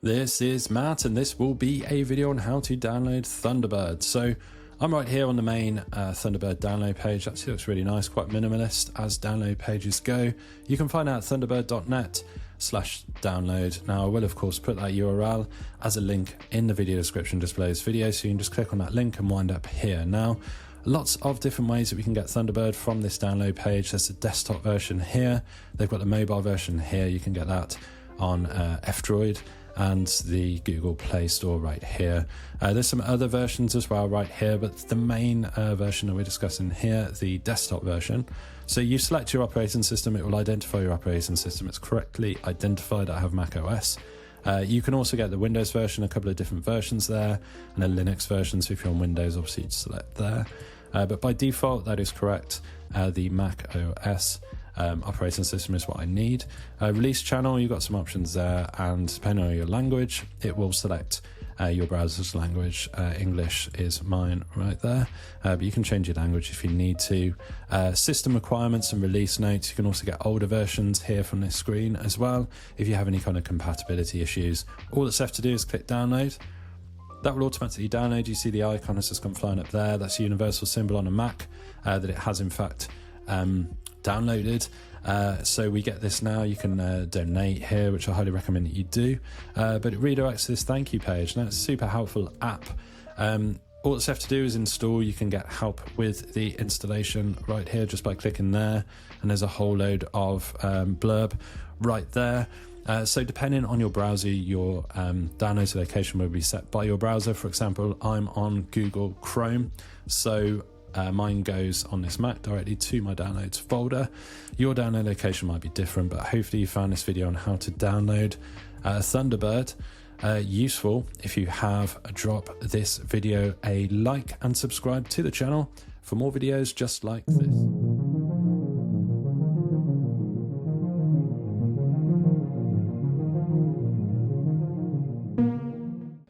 This is Matt, and this will be a video on how to download Thunderbird. So I'm right here on the main Thunderbird download page. Actually looks really nice, quite minimalist as download pages go. You can find out thunderbird.net/download. Now I will of course put that URL as a link in the video description display this video, so you can just click on that link and wind up here. Now lots of different ways that we can get Thunderbird from this download page. There's a desktop version here, they've got the mobile version here. You can get that on F-Droid and the Google Play Store right here. There's some other versions as well right here, but the main version that we're discussing here, the desktop version. So you select your operating system, it will identify your operating system. It's correctly identified. I have Mac OS. You can also get the Windows version, a couple of different versions there, and a Linux version. So if you're on Windows, obviously you'd select there. But by default, that is correct. The Mac OS operating system is what I need. Release channel, you've got some options there, and depending on your language, it will select your browser's language. English is mine right there, but you can change your language if you need to. System requirements and release notes. You can also get older versions here from this screen as well if you have any kind of compatibility issues. All that's left to do is click download. That will automatically download. You see the icon has just come flying up there. That's a universal symbol on a Mac that it has in fact downloaded. So we get this now. You can donate here, which I highly recommend that you do, but it redirects to this thank you page. Now it's a super helpful app. All that's left to do is install. You can get help with the installation right here just by clicking there, and there's a whole load of blurb right there. So depending on your browser, your download location will be set by your browser. For example, I'm on Google Chrome, so mine goes on this Mac directly to my downloads folder. Your download location might be different, but hopefully you found this video on how to download Thunderbird useful. If you have, drop this video a like and subscribe to the channel for more videos just like this.